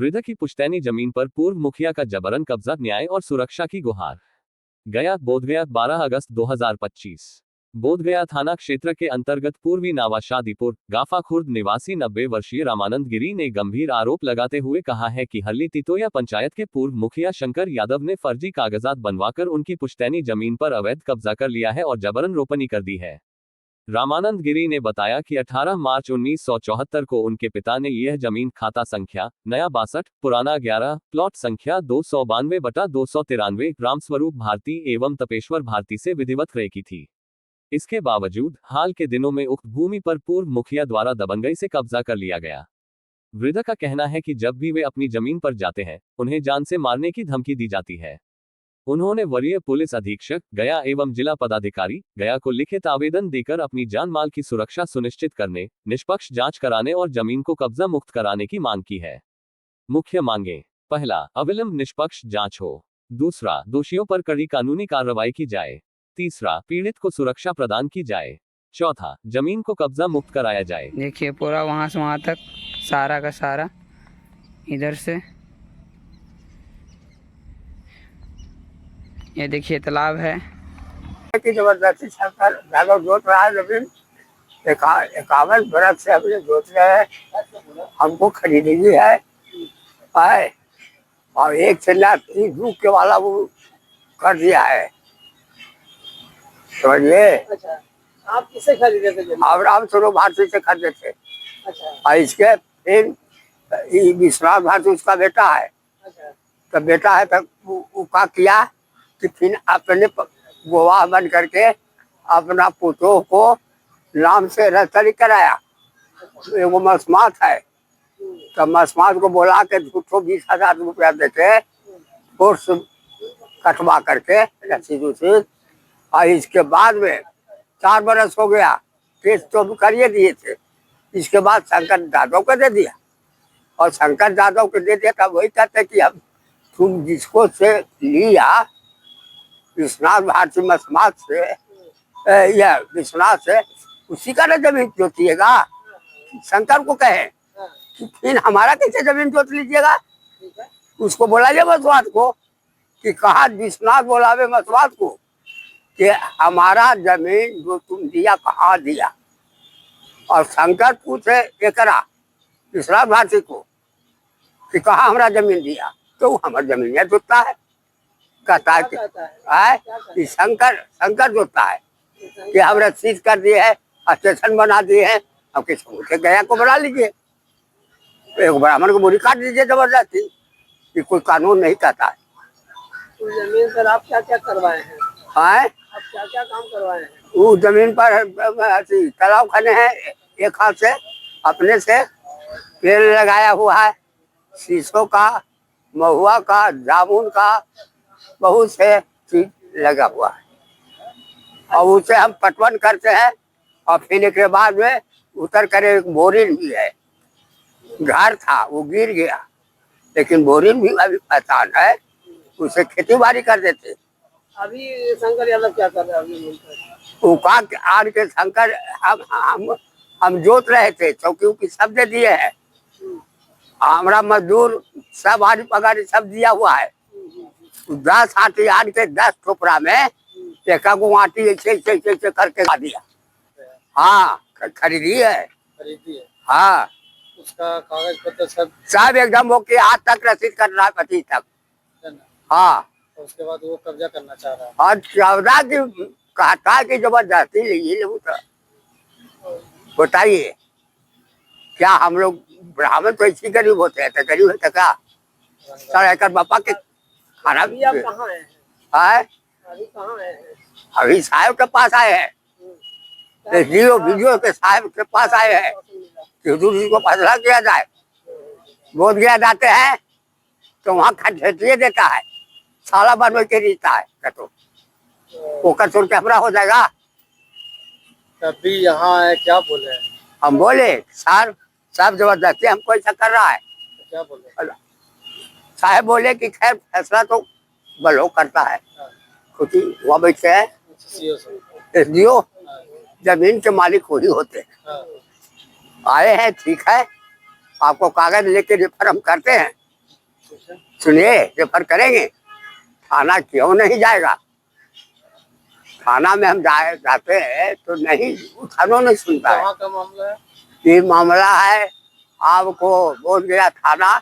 वृद्ध की पुश्तैनी जमीन पर पूर्व मुखिया का जबरन कब्जा, न्याय और सुरक्षा की गुहार। गया बोधगया 12 अगस्त 2025। बोधगया थाना क्षेत्र के अंतर्गत पूर्वी नावाशादीपुर गाफाखुर्द निवासी 90 वर्षीय रामानंद गिरी ने गंभीर आरोप लगाते हुए कहा है कि हल्ली तितोया पंचायत के पूर्व मुखिया शंकर यादव ने फर्जी कागजात बनवाकर उनकी पुश्तैनी जमीन पर अवैध कब्जा कर लिया है और जबरन रोपनी कर दी है। रामानंद गिरी ने बताया कि 18 मार्च 1974 को उनके पिता ने यह जमीन खाता संख्या नया 62 पुराना 11 प्लॉट संख्या 292/293 रामस्वरूप भारती एवं तपेश्वर भारती से विधिवत क्रय की थी। इसके बावजूद हाल के दिनों में उक्त भूमि पर पूर्व मुखिया द्वारा दबंगई से कब्जा कर लिया गया। वृद्ध का कहना है कि जब भी वे अपनी जमीन पर जाते हैं उन्हें जान से मारने की धमकी दी जाती है। उन्होंने वरीय पुलिस अधीक्षक गया एवं जिला पदाधिकारी गया को लिखित आवेदन देकर अपनी जान माल की सुरक्षा सुनिश्चित करने, निष्पक्ष जांच कराने और जमीन को कब्जा मुक्त कराने की मांग की है। मुख्य मांगे: पहला, अविलंब निष्पक्ष जांच हो। दूसरा, दोषियों पर कड़ी कानूनी कार्रवाई की जाए। तीसरा, पीड़ित को सुरक्षा प्रदान की जाए। चौथा, जमीन को कब्जा मुक्त कराया जाए। देखिए पूरा वहां से वहां तक सारा का सारा, इधर से ये देखिए तालाब है कि जबरदस्ती सरकार ज्यादा जोत रहा है जमीन। 51 बरस से अभी जोत रहे हैं, हमको खरीदी है और 1 से लाख 30 रुक के वाला वो कर दिया है, समझिए। अच्छा, आप किससे खरीदे थे? अब रामस्वरूप भारती से खरीदे थे। अच्छा। और इसके फिर विश्वनाथ भारती उसका बेटा है। अच्छा। तो बेटा है तो वो क्या किया कि फिर अपने गवाह बन करके अपना पुतोह को नाम से रजिस्ट्री कराया। वो मसमात है, तो मसमात को बोला के झूठो 20,000 रुपया देके कोर्स कटवा करके रसीद उसीद। और इसके बाद में 4 बरस हो गया, केस तो करिए दिए थे। इसके बाद शंकर यादव को दे दिया और शंकर यादव को दे दिया। तब वही कहते कि हम तुम जिसको से लिया विश्वनाथ भारती मसमात से या विश्वनाथ से, उसी का ना जमीन जोतिएगा। शंकर को कहे कि फिर हमारा कैसे जमीन जोत लीजिएगा। उसको बोलाइए मसवात को कि कहा विश्वनाथ बोलावे मसवात को कि हमारा जमीन जो तुम दिया कहाँ दिया। और शंकर पूछे एकरा विश्वनाथ भारती को कि कहाँ हमारा जमीन दिया, तो हमारा जमीन है जोतता है, कहता है कि शंकर जोतता है कि हम रसीद कर दिए है, स्टेशन बना दिए हैं। अब किसको गया को बना लीजिए, एक ब्राह्मण को बोली काट दीजिए जबरदस्ती, कि कोई कानून नहीं कहता है। तो जमीन पर आप क्या क्या करवाए हैं? आप क्या क्या काम करवाए हैं? वो जमीन पर तालाब खाने हैं, एक हाथ से अपने से पेड़ लगाया हुआ है, शीशों का, महुआ का, जामुन का, बहुत से चीज लगा हुआ है। और उसे हम पटवन करते हैं और फिर एक बाद में उतर कर एक बोरिंग भी है। घर था वो गिर गया, लेकिन बोरिंग भी अभी पहचान है, उसे खेती बाड़ी कर देते। अभी शंकर यादव क्या कर रहे हैं? आर के शंकर हम जोत रहे थे, चौकी उकी सब दे दिए है, हमारा मजदूर सब आदि पगार सब दिया हुआ है। 10 आटी आड़ के 10 ठोपरा में एक आटी ऐसे करके खा दिया। हाँ, खरीदी है। हाँ, उसका कागज पत्र सब एकदम होके आज तक रसीद कर रहा है, 25 तक। हाँ, उसके बाद वो कब्जा करना चाह रहा है। और 14 की कहता कि जबरदस्ती लीजिए। बताइए, क्या हम लोग ब्राह्मण तो ऐसी गरीब होते हैं? तो गरीब है तो क्या सर एक बापा के खाना। अभी आप कहाँ हैं? अभी कहाँ हैं? अभी साहब के पास आए हैं, वीडियो के साहब के पास आए हैं कि दूसरी को फैसला किया जाए। बोध गया जाते हैं तो वहाँ खटखटिए देता है, साला बनवे के देता है, तो वो कसूर कैमरा हो जाएगा। अभी यहाँ है, क्या बोले? हम बोले सर सब जबरदस्ती हमको ऐसा कर रहा है। क्या बोले? साहब बोले कि खैर फैसला तो बलो करता है, क्योंकि वह बैठे हैं एसडीओ, जमीन के मालिक वही होते हैं। आए हैं, ठीक है, आपको कागज लेके रेफर हम करते हैं, सुनिए, रेफर करेंगे। थाना क्यों नहीं जाएगा? थाना में हम जाते हैं तो नहीं, थानों नहीं सुनता है। कहाँ का मामला है? ये मामला है आपको बोध गया थाना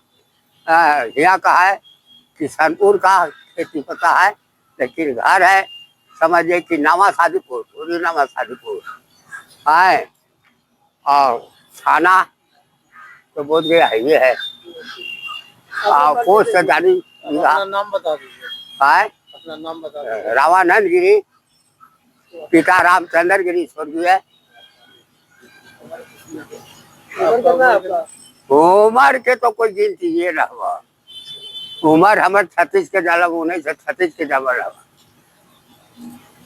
यहाँ का है, किशनपुर का खेती पता है, लेकिन घर है समझिए कि नामा शादीपुर, पूरी नामा शादीपुर है, और थाना तो बोध गया हाईवे है। कोर्ट से जानी अपना नाम बता दीजिए। है अपना नाम बता दीजिए। रामानंद गिरी, पिता रामचंद्र गिरी स्वर्गीय। उम्र के तो कोई गिनती ये ना हुआ, उम्र हमारे 36 के डाला, 1936 के डबल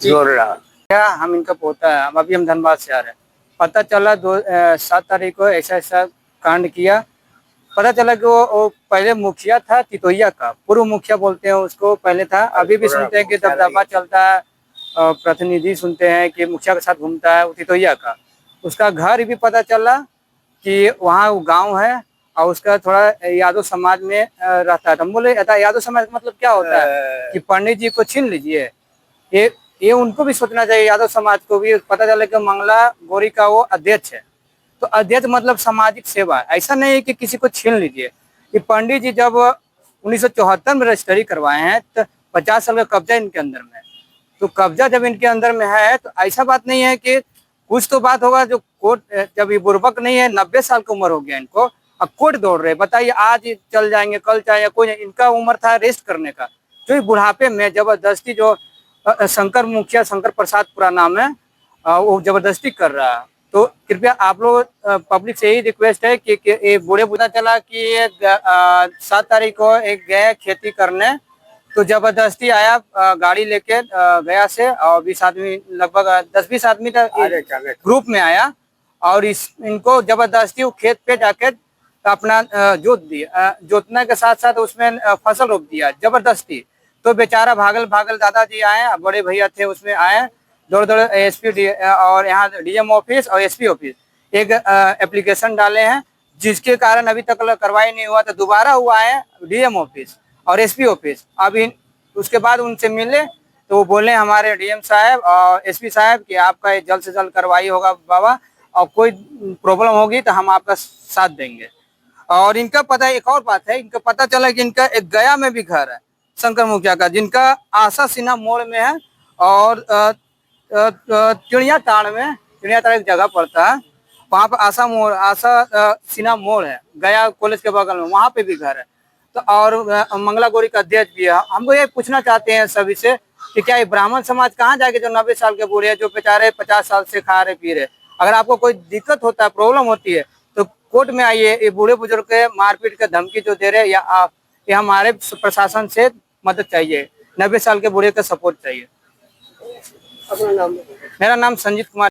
जोड़ रहा। क्या हम इनका पोता है। अभी हम धनबाद से आ रहे हैं, पता चला 7 तारीख को ऐसा ऐसा कांड किया। पता चला कि वो पहले मुखिया था तितोइया का, पूर्व मुखिया बोलते हैं उसको, पहले था। अभी भी सुनते हैं कि दबदबा चलता है, प्रतिनिधि सुनते हैं कि मुखिया के साथ घूमता है वो तितोइया का। उसका घर भी पता चला कि वहाँ वो गाँव है, और उसका थोड़ा यादव समाज में रहता है। हम बोले यादव समाज का मतलब क्या होता है कि पंडित जी को छीन लीजिए। ये उनको भी सोचना चाहिए, यादव समाज को भी। पता चला कि मंगला गौरी का वो अध्यक्ष है, तो अध्यक्ष मतलब सामाजिक सेवा। ऐसा नहीं है कि किसी को छीन लीजिए। कि पंडित जी जब 1974 में रजिस्ट्री करवाए हैं तो 50 साल का कब्जा इनके अंदर में है। तो कब्जा जब इनके अंदर में है तो ऐसा बात नहीं है कि कुछ तो बात होगा जो कोर्ट, जब ये बुर्बक नहीं है, 90 साल की उम्र हो गया इनको, अब कोर्ट दौड़ रहे। बताइए, आज चल जाएंगे कल चाहे कोई, इनका उम्र था रेस्ट करने का। जो बुढ़ापे में जबरदस्ती जो शंकर मुखिया, शंकर प्रसाद पूरा नाम है, वो जबरदस्ती कर रहा है। तो कृपया आप लोग पब्लिक से यही रिक्वेस्ट है कि ये बूढ़े पता चला कि 7 तारीख को एक गए खेती करने, तो जबरदस्ती आया गाड़ी लेके गया से, और 20 आदमी, लगभग 10-20 आदमी का ग्रुप में आया, और इनको जबरदस्ती वो खेत पे जाके अपना जोत दिया। जोतने के साथ साथ उसमें फसल रोप दिया जबरदस्ती। तो बेचारा भागल दादाजी आए, बड़े भैया थे उसमें आए, दौड़ एसपी और यहाँ डीएम ऑफिस और एसपी ऑफिस एक एप्लीकेशन डाले हैं, जिसके कारण अभी तक कार्रवाई नहीं हुआ। तो दोबारा हुआ है डीएम ऑफिस और एसपी ऑफिस। अभी उसके बाद उनसे मिले तो वो बोले हमारे डीएम साहब और एसपी साहब कि आपका जल्द से जल्द कार्रवाई होगा बाबा, और कोई प्रॉब्लम होगी तो हम आपका साथ देंगे। और इनका पता, एक और बात है, इनका पता चला कि इनका एक गया में भी घर है शंकर मुखिया का, जिनका आशा सिन्हा मोड़ में है, और चिड़िया ताड़ एक जगह पड़ता है, वहाँ पर आशा सिन्हा मोड़ है, गया कॉलेज के बगल में, वहाँ पे भी घर है। तो और मंगला गौरी का अध्यक्ष भी है। हमको ये पूछना चाहते हैं सभी से कि क्या ये ब्राह्मण समाज कहाँ जाके, जो 90 साल के बूढ़े हैं, जो बेचारे 50 साल से खा रहे पी रहे, अगर आपको कोई दिक्कत होता है, प्रॉब्लम होती है, तो कोर्ट में आइए। ये बूढ़े बुजुर्ग के मारपीट के धमकी जो दे रहे, या हमारे प्रशासन से मदद चाहिए। 90 साल के बूढ़े का सपोर्ट चाहिए। अपना नाम? मेरा नाम संजीत कुमार।